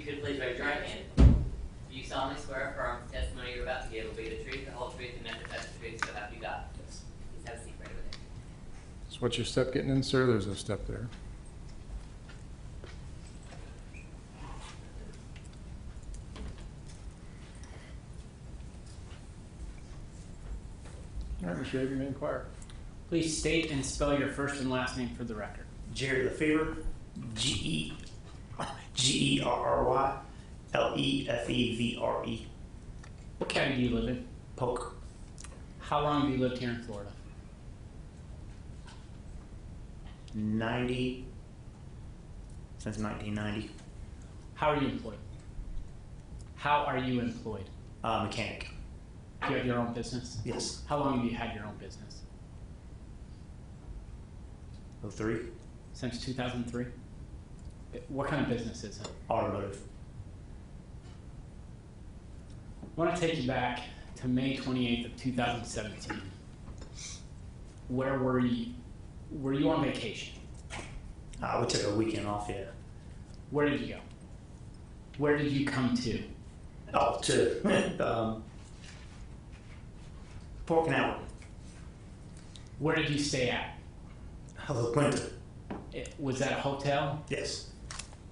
you could please raise your right hand. Do you solemnly swear or affirm the testimony you're about to give will be the truth, the whole truth, and nothing but the truth, so help you God? Yes. Please have a seat right over there. So what's your step getting in, sir? There's a step there. All right, Mr. Avery, may inquire. Please state and spell your first and last name for the record. Gerry Lefevre, Gerry What county do you live in? Polk. How long have you lived here in Florida? 90 since 1990. How are you employed? How are you employed? Mechanic. Do you have your own business? Yes. How long have you had your own business? 03. Since 2003? What kind of business is it? Automotive. I want to take you back to May 28th of 2017. Where were you? Were you on vacation? We took a weekend off, yeah. Where did you go? Where did you come to? Oh, to Port Canal. Where did you stay at? La Quinta. Was that a hotel? Yes.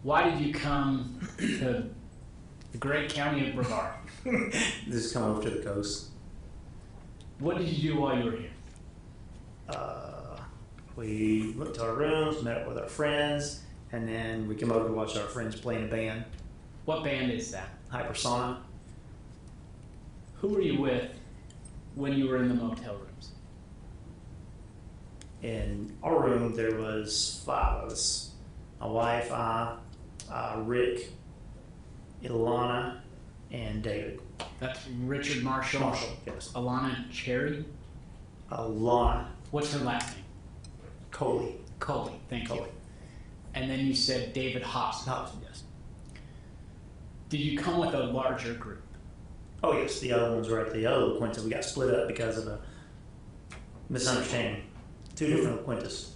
Why did you come to the great county of Brevard? This is coming over to the coast. What did you do while you were here? We went to our rooms, met up with our friends, and then we came over to watch our friends play in a band. What band is that? Hypersonic. Who were you with when you were in the motel rooms? In our room, there was 5 of us. My wife, Rick, Ilana, and David. That's Richard Marshall. Marshall, yes. Alana Cherry. Alana What's her last name? Coley. Coley. Thank you. Coley. And then you said David Hobson. Hobson, yes. Did you come with a larger group? Oh, yes. The other ones were at the other La Quinta. We got split up because of a misunderstanding. 2 different La Quintas.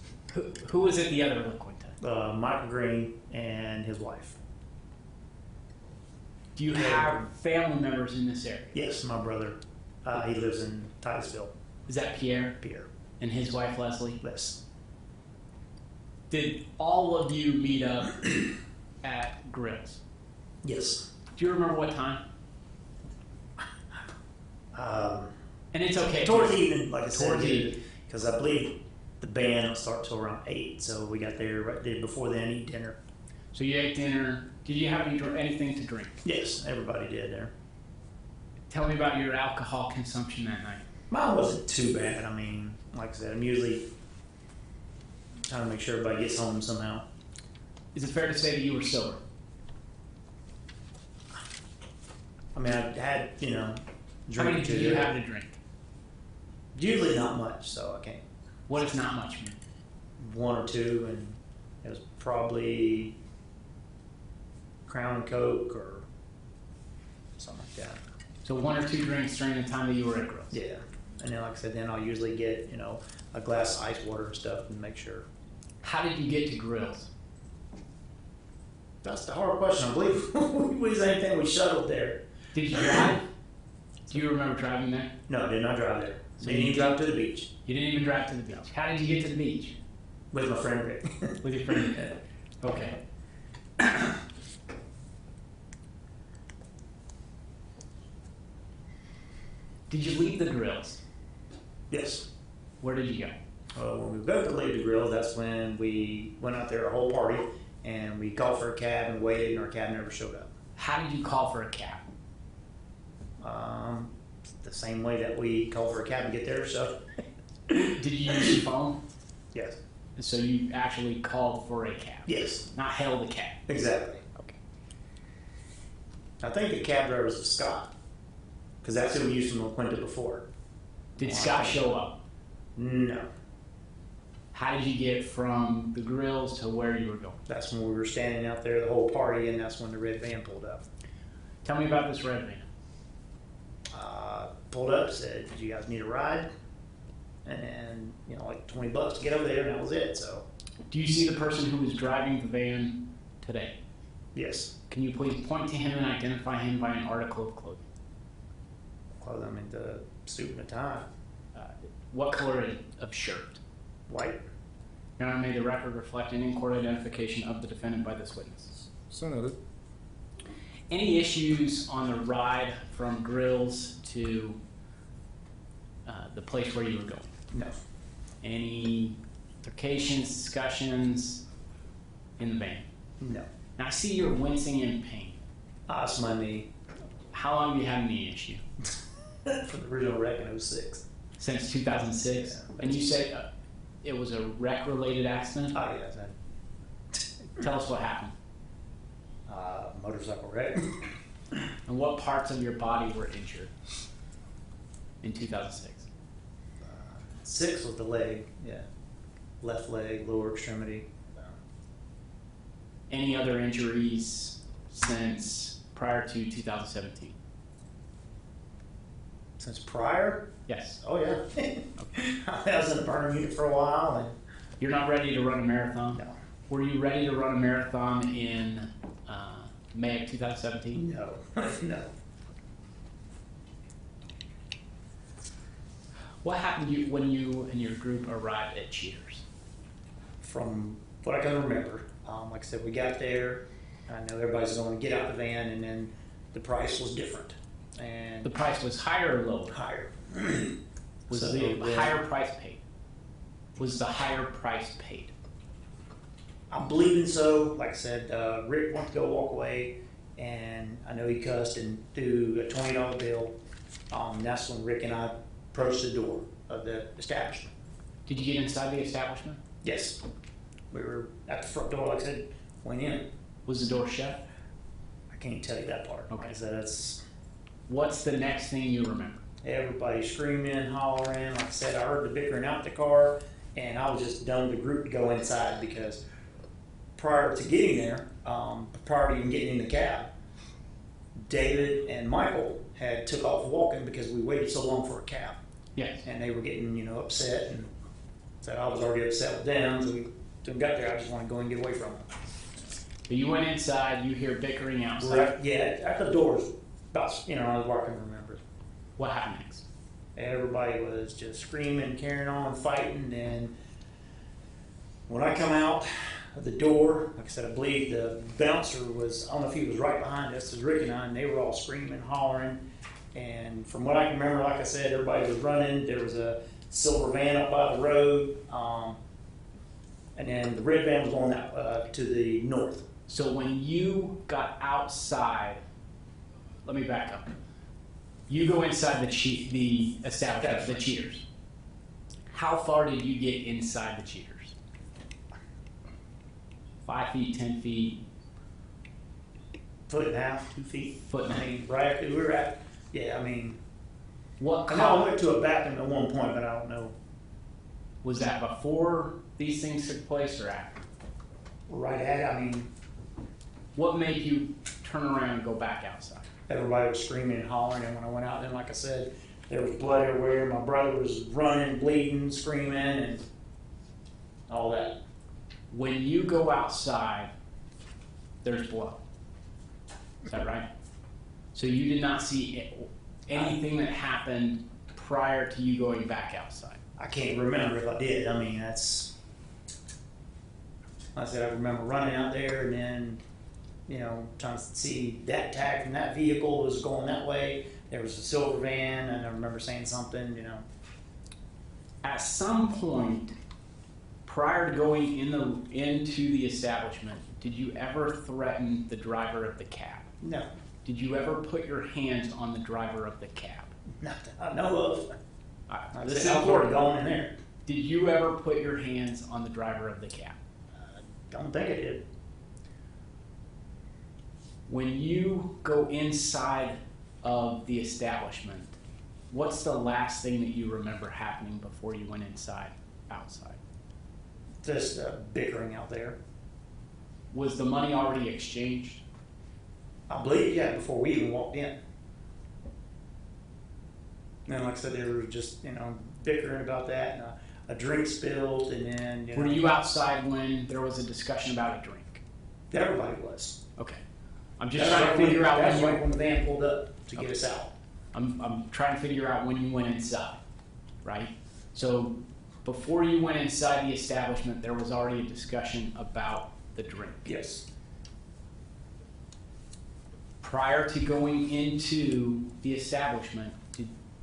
Who was at the other La Quinta? Michael Green and his wife. Do you have family members in this area? Yes, my brother. He lives in Titusville. Is that Pierre? Pierre. And his wife, Leslie? Yes. Did all of you meet up at Grills? Yes. Do you remember what time? And it's okay. Towards the evening, like I said, Towards the evening. because I believe the band will start till around 8, so we got there right there before then, eat dinner. So you ate dinner. Did you have anything to drink? Yes, everybody did there. Tell me about your alcohol consumption that night. Mine wasn't too bad. I mean, like I said, I'm usually trying to make sure everybody gets home somehow. Is it fair to say that you were sober? I mean, I had, How drink many did you have to drink? Usually not much, so I can't. What does not much mean? 1 or 2, and it was probably Crown and Coke or something like that. So 1 or 2 drinks during the time that you were at Grills? Yeah, and then like I said, then I'll usually get, a glass of ice water and stuff and make sure. How did you get to Grills? That's the hard question. I believe we was anything we shuttled there. Did you drive? Do you remember driving there? No, I did not drive there. So Didn't even drive to the beach You didn't even drive to the beach. How did you get to the beach? with my friend Rick. With your friend? Okay. Did you leave the Grills? Yes. Where did you go? When we both leave the grill, that's when we went out there a whole party, and we called for a cab and waited, and our cab never showed up. How did you call for a cab? The same way that we called for a cab to get there, so. Did you use your phone? Yes. So you actually called for a cab? Yes. Not hailed a cab? Exactly. Okay. I think the cab driver was Scott, because that's who we used from La Quinta before. Did Scott show up? No. How did you get from the Grills to where you were going? That's when we were standing out there the whole party, and that's when the red van pulled up. Tell me about this red van. Pulled up, said, "Do you guys need a ride?" And then, like $20 to get over there, and that was it. So. Do you see the person who was driving the van today? Yes. Can you please point to him and identify him by an article of clothing? Clothing, I mean, the suit and the tie. What color of shirt? White. Your Honor, may the record reflect an in-court identification of the defendant by this witness. So noted. Any issues on the ride from Grills to the place where you were going? No. Any altercations, discussions in the van? No. Now I see you're wincing in pain. It's my knee. How long have you had a knee issue? From the original wreck in 06. Since 2006? Yeah. And you say it was a wreck-related accident? Yes. Tell us what happened. Motorcycle wreck. And what parts of your body were injured in 2006? 6 was the leg. Yeah. Left leg, lower extremity. Any other injuries since prior to 2017? Since prior? Yes. Oh, yeah. I was in the burn unit for a while. And You're not ready to run a marathon? no. Were you ready to run a marathon in May of 2017? No. No. What happened to you when you and your group arrived at Cheaters? From what I can remember, like I said, we got there. I know everybody's going to get out the van, and then the price was different and The price was higher or lower? higher. Was So the then- higher price paid? Was the higher price paid? I'm believing so. Like I said, Rick went to go walk away, and I know he cussed and threw a $20 bill. That's when Rick and I approached the door of the establishment. Did you get inside the establishment? Yes, we were at the front door. Like I said, went in. Was the door shut? I can't tell you that part. Okay. Like I said, that's What's the next thing you remember? everybody screaming, hollering. Like I said, I heard the bickering out the car, and I was just done with the group to go inside because prior to getting there, prior to even getting in the cab, David and Michael had took off walking because we waited so long for a cab, Yes. and they were getting upset, and so I was already upset with them. So we got there. I just wanted to go and get away from them. So you went inside, you hear bickering outside. Right, yeah, at the doors, about where I can remember. What happened next? Everybody was just screaming, carrying on, fighting, and when I come out of the door, like I said, I believe the bouncer was, I don't know if he was right behind us as Rick and I, and they were all screaming, hollering, and from what I can remember, like I said, everybody was running. There was a silver van up by the road, and then the red van was going out to the north. So when you got outside, let me back up. You go inside the establishment, the Cheaters. How far did you get inside the Cheaters? 5 feet, 10 feet, Foot and a half, 2 feet. foot and a I half? mean, right, we were at, yeah, I mean, What I know I caused, went to a bathroom at one point, but I don't know. was that before these things took place or after? Right at it, I mean, What made you turn around and go back outside? everybody was screaming and hollering, and when I went out, then like I said, there was blood everywhere. My brother was running, bleeding, screaming, and all that. When you go outside, there's blood. Is that right? So you did not see anything that happened prior to you going back outside? I can't remember if I did. I mean, that's, like I said, I remember running out there and then, trying to see that tag from that vehicle was going that way. There was a silver van, and I remember saying something, At some point, prior to going into the establishment, did you ever threaten the driver of the cab? No, Did you ever put your hands on the driver of the cab? not that I know of. This is I was already important. going in there. Did you ever put your hands on the driver of the cab? Don't think I did. When you go inside of the establishment, what's the last thing that you remember happening before you went outside? Just bickering out there. Was the money already exchanged? I believe, yeah, before we even walked in. And like I said, they were just, bickering about that, and a drink spilled, and then, Were you outside when there was a discussion about a drink? everybody was. Okay. I'm just trying to figure out That's when you, right when the van pulled up to get us out. I'm trying to figure out when you went inside, right? So before you went inside the establishment, there was already a discussion about the drink. Yes. Prior to going into the establishment,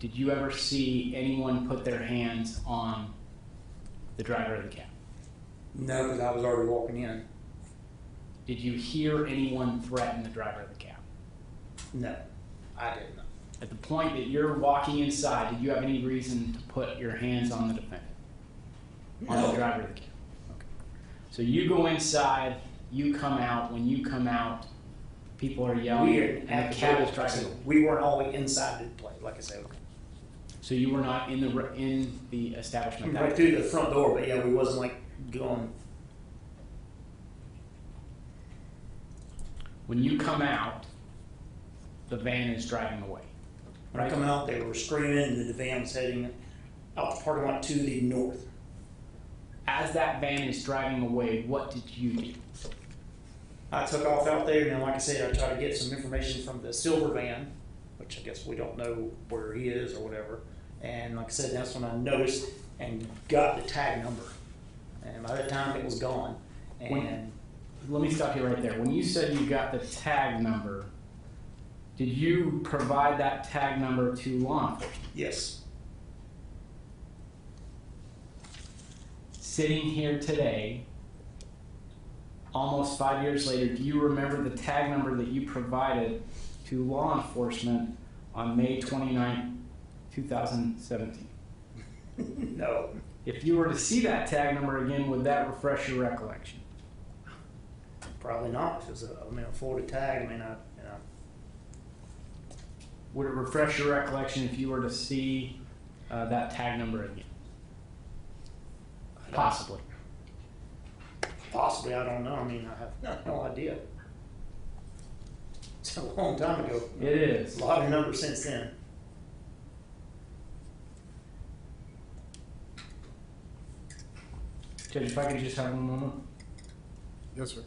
did you ever see anyone put their hands on the driver of the cab? No, because I was already walking in. Did you hear anyone threaten the driver of the cab? No, I didn't. At the point that you're walking inside, did you have any reason to put your hands on the defendant? On the driver of the cab? Okay. So you go inside, you come out. When you come out, people are yelling, and the cab is driving away. We weren't all the way inside the place, like I said. So you were not in the establishment. Right through the front door, but yeah, we wasn't like going. When you come out, the van is driving away. When I come out, they were screaming, and the van was heading out the parking lot to the north. As that van is driving away, what did you do? I took off out there, and then, like I said, I tried to get some information from the silver van, which I guess we don't know where he is or whatever. And like I said, that's when I noticed and got the tag number. And by that time, it was gone. And Let me stop you right there. When you said you got the tag number, did you provide that tag number to law enforcement? yes, Sitting here today, almost 5 years later, do you remember the tag number that you provided to law enforcement on May 29, 2017? no, If you were to see that tag number again, would that refresh your recollection? probably not. It was a Florida tag. Would it refresh your recollection if you were to see that tag number again? Possibly. Possibly, I don't know. I have no idea. It's a long time ago. It is. A lot of numbers since then. Judge, if I could just have one moment. Yes, sir.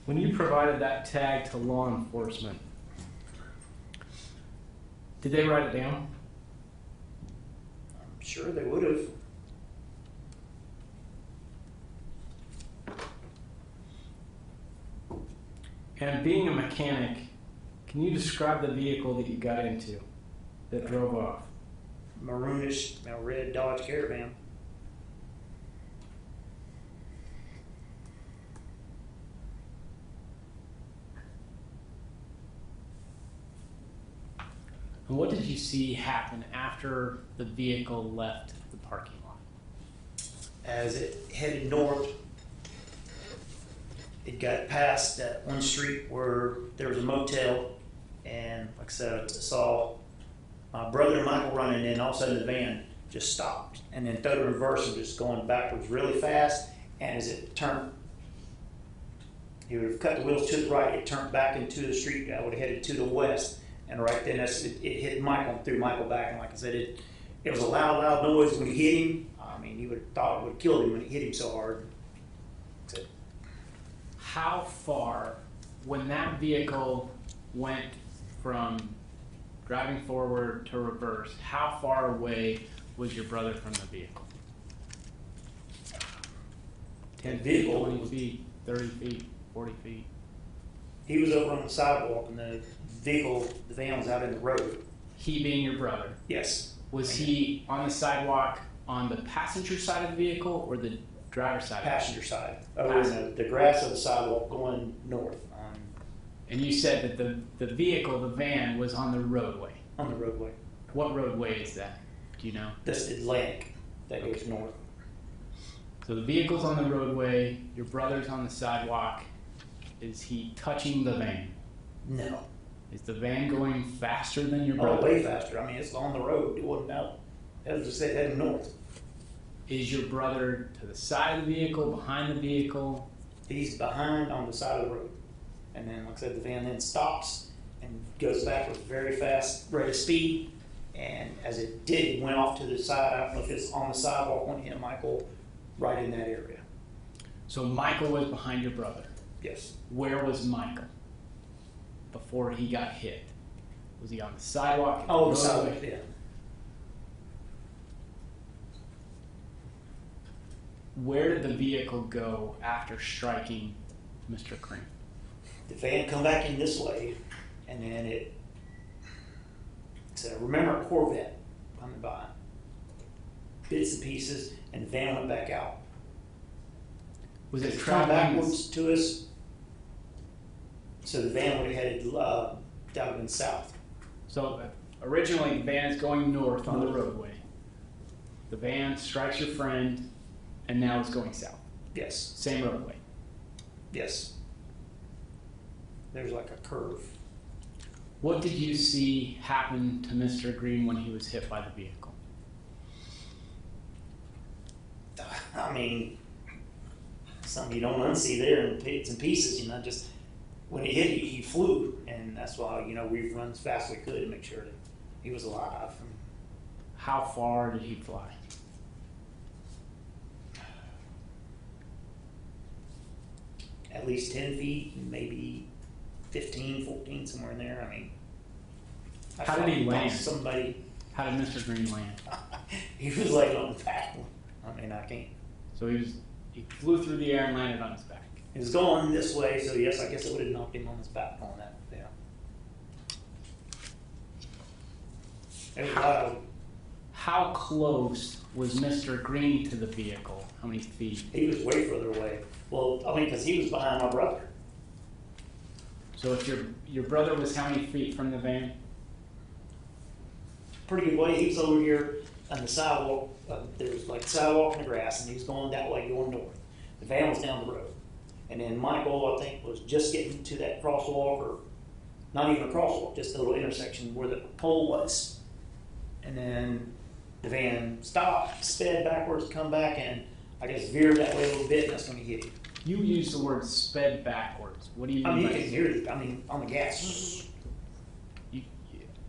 When you provided that tag to law enforcement, did they write it down? I'm sure they would have. And being a mechanic, can you describe the vehicle that you got into that drove off? Maroonish, red Dodge Caravan. And what did you see happen after the vehicle left the parking lot? As it headed north, it got past that one street where there was a motel, and like I said, I saw my brother and Michael running in. All of a sudden, the van just stopped and then threw the reverse and just going backwards really fast. And as it turned, he would have cut the wheels to the right. It turned back into the street. I would have headed to the west, and right then it hit Michael and threw Michael back. And like I said, it was a loud noise when he hit him. He would have thought it would have killed him when it hit him so hard. How far, when that vehicle went from driving forward to reverse, how far away was your brother from the vehicle? 10 feet, 20 feet, 30 feet, 40 feet? He was over on the sidewalk, and the van was out in the road. He being your brother, Yes. was he on the sidewalk on the passenger side of the vehicle or the driver's side? Passenger side. Over in the grass of the sidewalk going north. And you said that the vehicle, the van, was on the roadway. on the roadway. What roadway is that? Do you know? That's Atlantic that goes north. So the vehicle's on the roadway, your brother's on the sidewalk. Is he touching the van? No. Is the van going faster than your Oh, brother? way faster. I mean, it's on the road. It wasn't out. As I said, heading north. Is your brother to the side of the vehicle, behind the vehicle? He's behind on the side of the road. And then, like I said, the van then stops and goes back with very fast rate of speed. And as it did, it went off to the side. I don't know if it's on the sidewalk when it hit Michael right in that area. So Michael was behind your brother. Yes. Where was Michael before he got hit? Was he on the sidewalk? Oh, the roadway? sidewalk, yeah. Where did the vehicle go after striking Mr. Cream? The van come back in this way, and then it's a remember a Corvette coming by. Bits and pieces, and the van went back out. Was it Come traveling backwards to us, so the van would have headed down and south. So originally the van is going north on the roadway. The van strikes your friend, and now it's going south. Yes, Same roadway. yes. There's like a curve. What did you see happen to Mr. Green when he was hit by the vehicle? I mean, something you don't unsee there in bits and pieces, just when it hit, he flew, and that's why, we run as fast as we could to make sure that he was alive. How far did he fly? At least 10 feet, maybe 15, 14, somewhere in there. I mean, I How did he thought land? Somebody, How did Mr. Green land? he was like on the back. I mean, I can't. So he flew through the air and landed on his back. He was going this way, so yes, I guess it would have knocked him on his back on that. Yeah. It was loud. How close was Mr. Green to the vehicle? How many feet? He was way further away. Well, I mean, because he was behind my brother. So if your brother was how many feet from the van? Pretty good way. He was over here on the sidewalk. There was like sidewalk and the grass, and he was going that way, going north. The van was down the road. And then Michael, I think, was just getting to that crosswalk, or not even a crosswalk, just a little intersection where the pole was. And then the van stopped, sped backwards, come back, and I guess veered that way a little bit, and that's when he hit him. You used the word sped backwards. What do you I mean mean, by you can hear it. I mean, on the gas.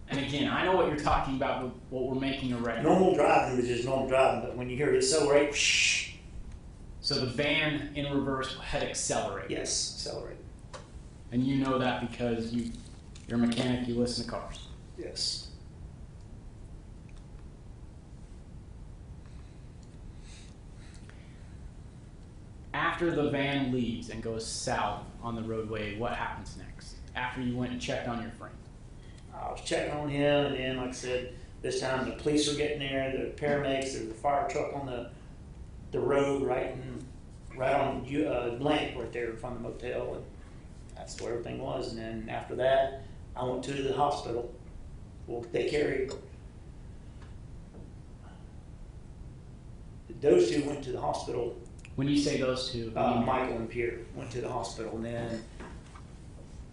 And again, I know what you're talking about, but what we're making a record. Normal driving was just normal driving, but when you hear it accelerate, whoosh. So the van in reverse had accelerated. Yes, accelerate. And you know that because you're a mechanic, you listen to cars. Yes. After the van leaves and goes south on the roadway, what happens next? After you went and checked on your friend? I was checking on him, and then, like I said, this time the police were getting there, the paramedics, there was a fire truck on the road right on Atlantic right there in front of the motel, and that's where everything was. And then after that, I went to the hospital. Well, they carried, those two went to the hospital. When you say those two, what do you mean? Michael and Pierre went to the hospital, and then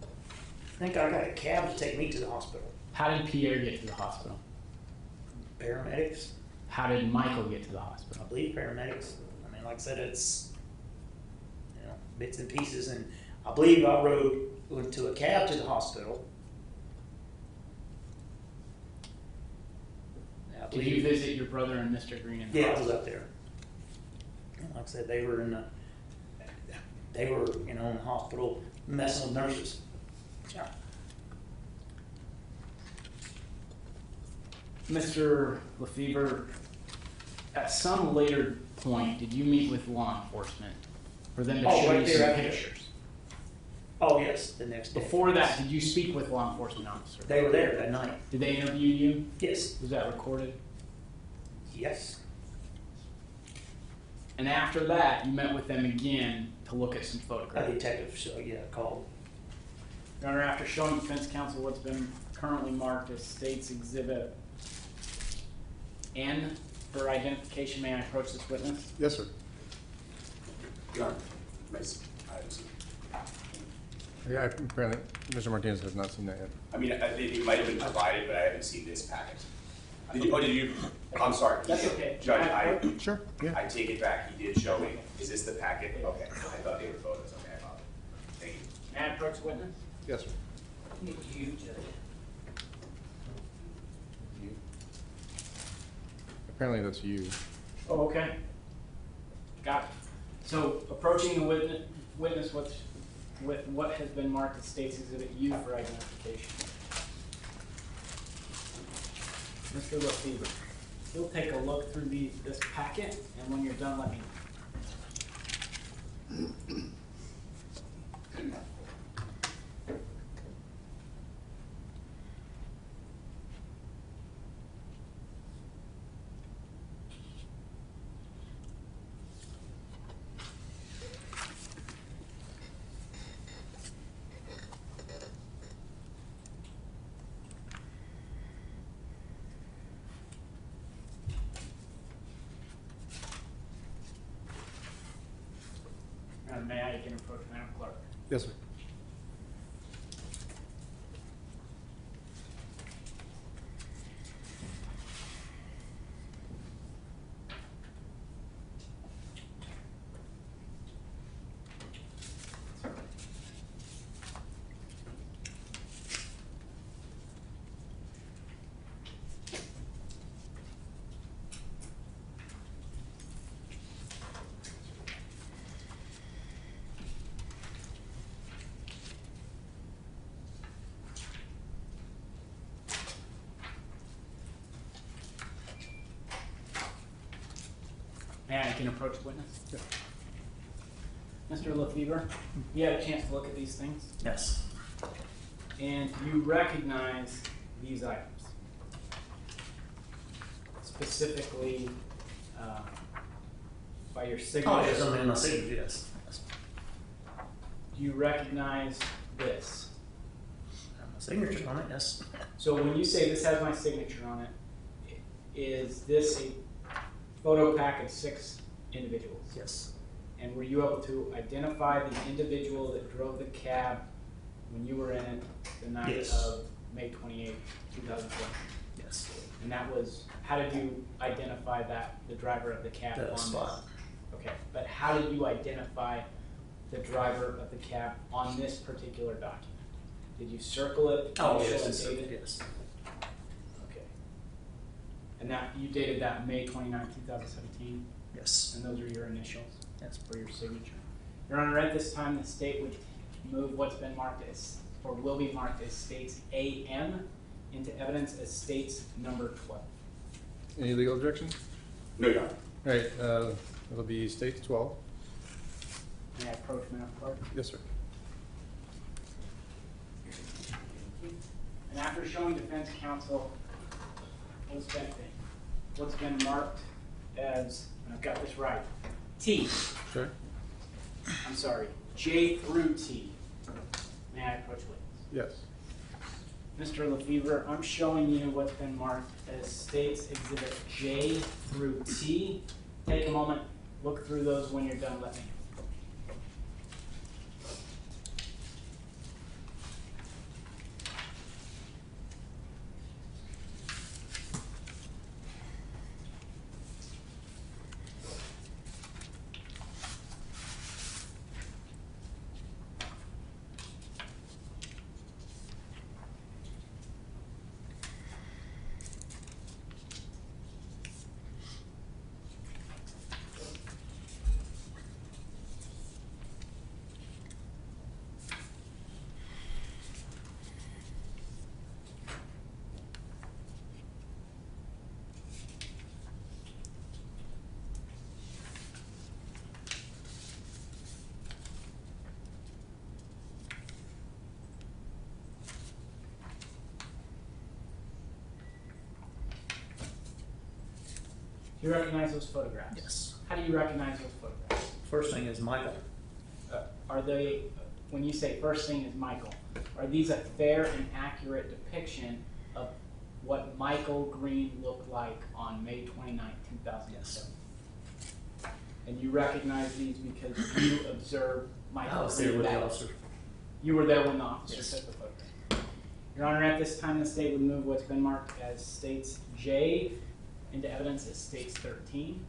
I think I got a cab to take me to the hospital. How did Pierre get to the hospital? Paramedics, How did Michael get to the I hospital? believe paramedics. I mean, like I said, it's bits and pieces, and I believe I went to a cab to the hospital. I Did you visit your brother and Mr. Green in the Yeah, I hospital? was up there. And like I said, they were in the hospital messing with nurses. Yeah. Mr. Lefevre, at some later point, did you meet with law enforcement for them to Oh, show right you there some after that. pictures? Oh yes, the next day. Before that, did you speak with law enforcement officers? They were there that night. Did they interview you? Yes. Was that recorded? Yes. And after that, you met with them again to look at some A photographs. detective, called. Your Honor, after showing defense counsel what's been currently marked as State's Exhibit N for identification, may I approach this witness? Yes, sir. Your Honor, Miss, Yeah, apparently, Mr. Martinez has not seen that yet. I mean, it might have been provided, but I haven't seen this packet. Did you? I'm sorry. That's okay. Judge, Sure, yeah. I take it back. He did show me. Is this the packet? Okay. I thought they were photos. Okay, I apologize. Thank you. May I approach the witness? Yes, sir. You, Judge. Apparently that's you. Oh, okay. Got it. So approaching the witness with what has been marked as State's Exhibit U for identification. Mr. Lefevre, you'll take a look through this packet, and when you're done, let me know. May I again approach Madam Clerk? Yes, sir. May I again approach the witness? Yeah. Mr. Lefevre, you had a chance to look at these things, Yes. and you recognize these items. Specifically, by your signature. Oh, yes, I'm in my signature, yes. Yes. Do you recognize this? My signature's on it, yes. So when you say this has my signature on it, is this a photo pack of 6 individuals? Yes. And were you able to identify the individual that drove the cab when you were in it the night Yes. of May 28, 2020? Yes. And that was, how did you identify the driver of the cab The on spot. this? Okay, but how did you identify the driver of the cab on this particular document? Did you circle it? Oh, initial yes, and it's, date it? yes. Okay. And that, you dated that May 29, 2017, Yes. and those are your initials Yes. for your signature. Your Honor, at this time, the state would move what's been marked as, or will be marked as State's AM into evidence as State's number 12. Any legal objections? No, Your Honor. All right, it'll be State 12. May I approach Madam Clerk? Yes, sir. And after showing defense counsel what's been marked as, and I've got this right, T, Sure. I'm sorry, J through T. May I approach witness? Yes. Mr. Lefevre, I'm showing you what's been marked as State's Exhibit J through T. Take a moment, look through those. When you're done, let me know. Do you recognize those photographs? Yes. How do you recognize those photographs? First thing is Michael. Are they when you say first thing is Michael, are these a fair and accurate depiction of what Michael Green looked like on May 29th, 2007? And you recognize these because you observed Michael I was there with that- the officer. You were there when the officer Yes. took the photograph. Your Honor, at this time, the state would move what's been marked as states J into evidence as states 13,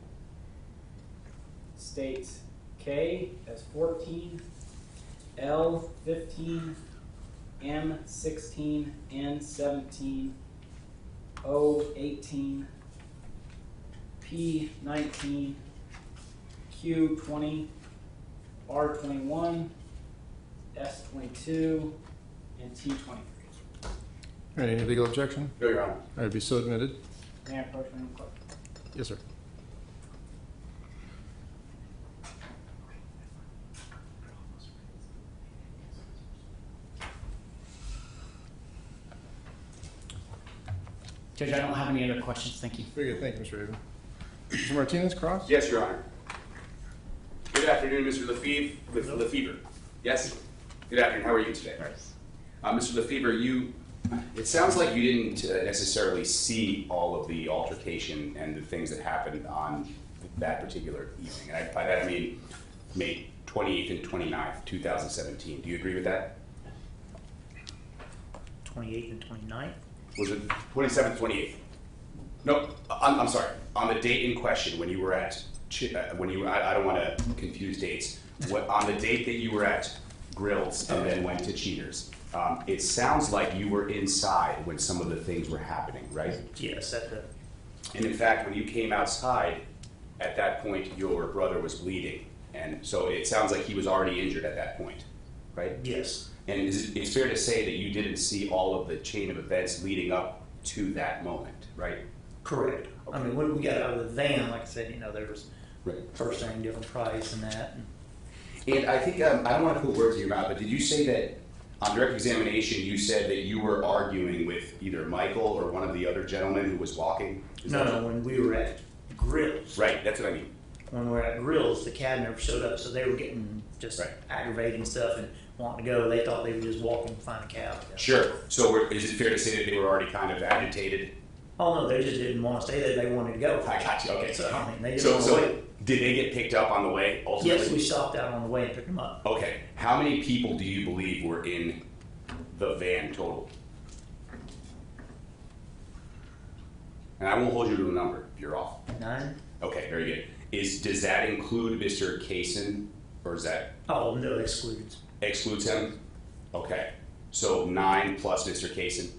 states K as 14, L 15, M 16, N 17, O 18, P 19, Q 20, R 21, S 22, and T 23. All right, any legal objection? No, Your Honor. All right, be so admitted. May I approach Madam Clerk? Yes, sir. Judge, I don't have any other questions. Thank you. Very good, thank you, Mr. Raven. Mr. Martinez, cross? Yes, Your Honor. Good afternoon, Mr. Lefevre. Yes? Good afternoon, how are you today? Mr. Lefevre, it sounds like you didn't necessarily see all of the altercation and the things that happened on that particular evening. And by that I mean May 28th and 29th, 2017. Do you agree with that? 28th and 29th? Was it 27th, 28th? No, I'm sorry. On the date in question, when you were at, I don't want to confuse dates. On the date that you were at Grills and then went to Cheaters, it sounds like you were inside when some of the things were happening, right? Yes, at the, And in fact, when you came outside, at that point, your brother was bleeding. And so it sounds like he was already injured at that point, right? yes. And it's fair to say that you didn't see all of the chain of events leading up to that moment, right? Correct. I mean, when we got out of the van, like I said, there was Right. first thing, different price and that. And I think, I don't want to put words in your mouth, but did you say that on direct examination, you said that you were arguing with either Michael or one of the other gentlemen who was walking? No, when we were at Grills. Right, that's what I mean. When we were at Grills, the cab never showed up, so they were getting just Right. aggravating stuff and wanting to go. They thought they would just walk and find a cab. Sure. So is it fair to say that they were already kind of agitated? Oh, no, they just didn't want to stay there. They wanted to go. I got you, okay. So, I mean, they didn't want to So wait. did they get picked up on the way ultimately? Yes, we stopped out on the way and picked them up. Okay. How many people do you believe were in the van total? And I won't hold you to a number if you're off. 9? Okay, very good. Does that include Mr. Kaysen, or is that Oh, no, excluded. excludes him? Okay, so 9 plus Mr. Kaysen,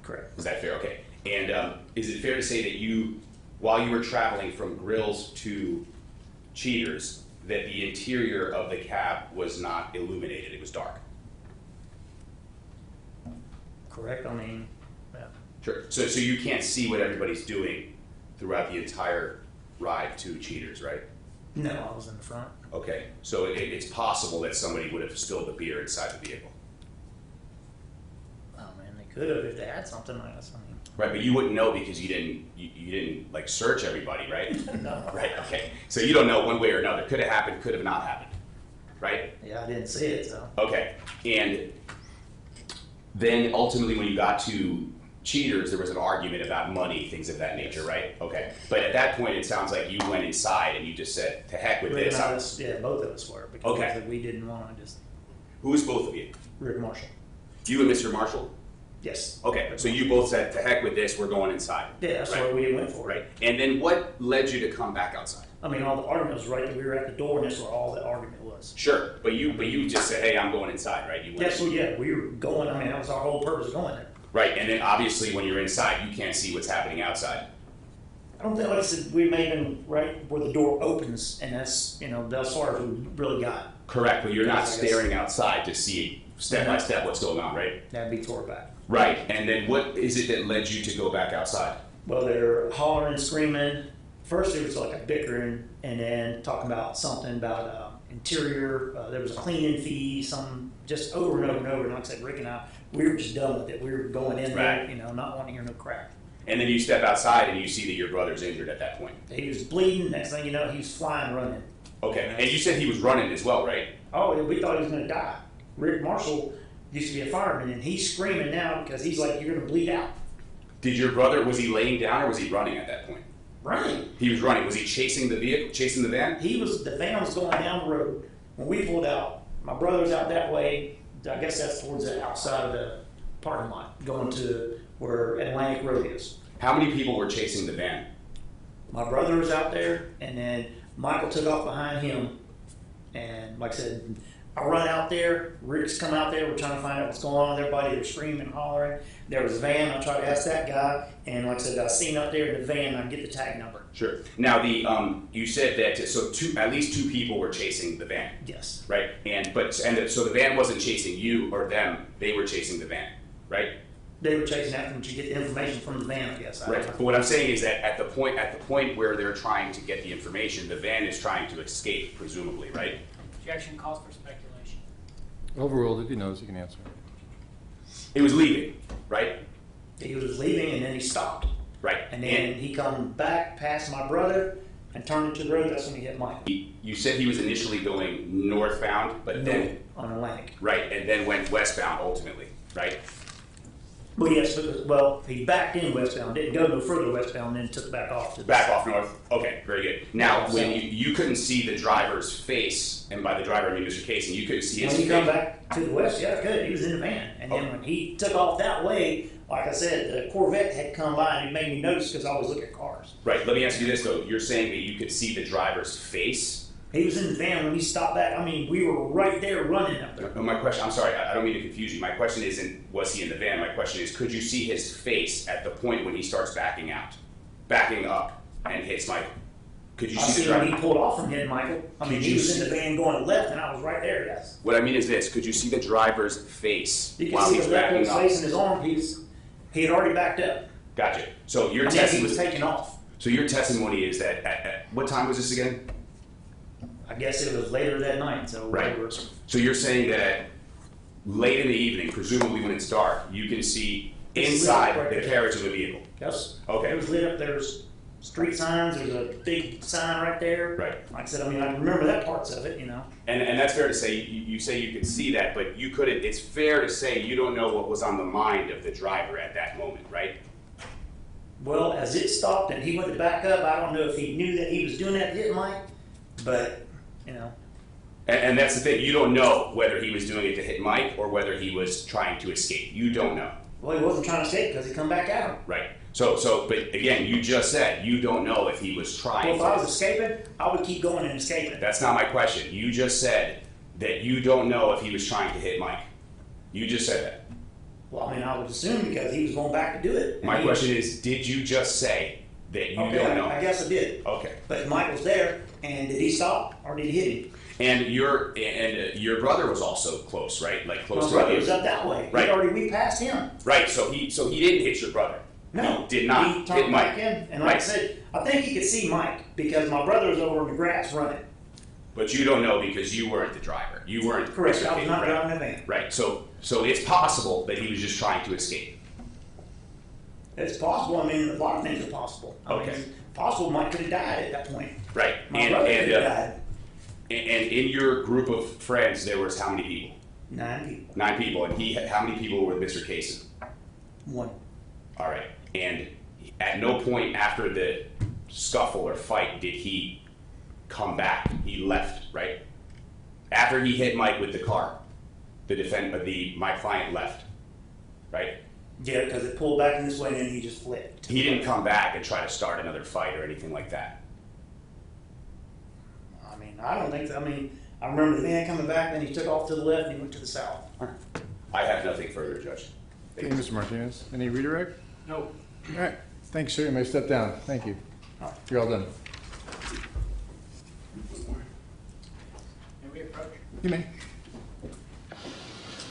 Correct. is that fair? Okay, and is it fair to say that while you were traveling from Grills to Cheaters, that the interior of the cab was not illuminated, it was dark? Correct. I mean, yeah. Sure. So you can't see what everybody's doing throughout the entire ride to Cheaters, right? No, I was in the front. Okay, so it's possible that somebody would have spilled the beer inside the vehicle. Oh, man, they could have if they had something like that. I mean, Right, but you wouldn't know because you didn't like search everybody, right? no. Right, okay. So you don't know one way or another. Could have happened, could have not happened, right? Yeah, I didn't see it, so. Okay, and then ultimately when you got to Cheaters, there was an argument about money, things of that nature, right? Okay, but at that point, it sounds like you went inside and you just said, to heck with Rick this. and I was, yeah, both of us were because Okay. we didn't want to just. Who was both of you? Rick Marshall. You and Mr. Marshall? Yes. Okay, so you both said, to heck with this, we're going inside. Yeah, that's Right. why we went for it. Right, and then what led you to come back outside? I mean, all the argument was right that we were at the door, and that's where all the argument was. Sure, but you just said, hey, I'm going inside, right? You went Yes, we were going. I mean, that was our whole purpose of going there. Right, and then obviously when you're inside, you can't see what's happening outside. I don't think, like I said, we made them right where the door opens, and that's as far as we really got. Correct, but you're not Yes, I guess. staring outside to see step by step what's going on, right? That'd be tore back. Right, and then what is it that led you to go back outside? Well, they're hollering, screaming. First, it was like a bickering, and then talking about something about interior. There was a cleaning fee, some just over and over and over. And like I said, Rick and I, we were just done with it. We were going in there, Right. not wanting to hear no crap. And then you step outside and you see that your brother's injured at that point. He was bleeding. Next thing you know, he was flying, running. Okay, and you said he was running as well, right? Oh, we thought he was gonna die. Rick Marshall used to be a fireman, and he's screaming now because he's like, "You're gonna bleed out." Did your brother, was he laying down or was he running at that point? Running. He was running. Was he chasing the vehicle, chasing the van? The van was going down the road. When we pulled out, my brother was out that way. I guess that's towards the outside of the parking lot, going to where Atlantic Road is. How many people were chasing the van? My brother was out there, and then Michael took off behind him. And like I said, I run out there. Rick's come out there. We're trying to find out what's going on with everybody. They're screaming, hollering. There was a van. I tried to ask that guy, and like I said, I seen up there in the van. I get the tag number. Sure. Now you said that at least two people were chasing the van. Yes. Right. So the van wasn't chasing you or them. They were chasing the van. Right. They were chasing after him to get the information from the van. I guess. Right. But what I'm saying is that at the point where they're trying to get the information, the van is trying to escape, presumably. Right. Objection calls for speculation. Overruled. If he knows, he can answer. It was leaving. Right. He was leaving, and then he stopped. Right. And then he come back past my brother and turned into the road. That's when he hit Mike. You said he was initially going northbound, but then on Atlantic. right, and then went westbound ultimately. Right. Well, yes, because, he backed in westbound, didn't go no further westbound, then took back off to the Back off north. Okay, very good. Now, Yeah, when so- you couldn't see the driver's face, and by the driver I mean Mr. Casey, you couldn't see his When he face. come back to the west, yeah, good. He was in the van, and then when he took off that way, like I said, the Corvette had come by and it made me notice because I always look at cars. Right. Let me ask you this though. You're saying that you could see the driver's face. He was in the van when he stopped back. I mean, we were right there running up there. My question. I'm sorry. I don't mean to confuse you. My question isn't was he in the van. My question is could you see his face at the point when he starts backing up, and hits Michael? Could you I see see the when he driver? pulled off from him, Michael. I mean, Could he you was see- in the van going left, and I was right there. Yes. What I mean is this: could you see the driver's face You can while see he's the left of backing his up? face and his arm. He had already backed up. Gotcha. So your And then he testimony. was taking off. So your testimony is that at what time was this again? I guess it was later that night. So Right. whatever. So you're saying that late in the evening, presumably when it's dark, you can see It's lit inside right the there. carriage of the vehicle. Yes. Okay. It was lit up. There's street signs. There's a big sign right there. Right. Like I said, I mean, I remember that parts of it, you know. And that's fair to say. You say you could see that, but you couldn't. It's fair to say you don't know what was on the mind of the driver at that moment, right? Well, as it stopped and he went to back up, I don't know if he knew that he was doing that to hit Mike, but, you know. And that's the thing. You don't know whether he was doing it to hit Mike or whether he was trying to escape. You don't know, Well, he wasn't trying to escape because he come back at him. right? But again, you just said you don't know if he was Well, trying if I was to. escaping, I would keep going and escaping. That's not my question. You just said that you don't know if he was trying to hit Mike. You just said that. Well, I mean, I would assume because he was going back to do it. My question is, did you just say that you Okay, don't know? I guess I did. Okay. But Mike was there, and did he stop or did he hit him? And your brother was also close, right? Like close My to brother you. was up that way. Right. We passed him. Right. So he didn't hit your brother. No, He did not He hit turned Mike. back in, and like I Right. said, I think he could see Mike because my brother was over in the grass running. But you don't know because you weren't the driver. You weren't. Correct. Mr. I was King, not right? driving the van. Right. So it's possible that he was just trying to escape. It's possible. I mean, a lot of things are possible. I mean, Okay. it's possible Mike could have died at that point. Right. My brother could have died. And in your group of friends, there was how many people? 9 people. 9 people. And how many people were with Mr. Casey? 1. All right. And at no point after the scuffle or fight did he come back. He left, right? After he hit Mike with the car, my client left, right? Yeah, because it pulled back in this way and then he just flipped. He didn't come back and try to start another fight or anything like that. I mean, I don't think so. I mean, I remember the van coming back, then he took off to the left and he went to the south. I have nothing further, Judge. Thank you, Mr. Martinez. Any redirect? No. All right. Thanks, sir. You may step down. Thank you. You're all done. May we approach? You may.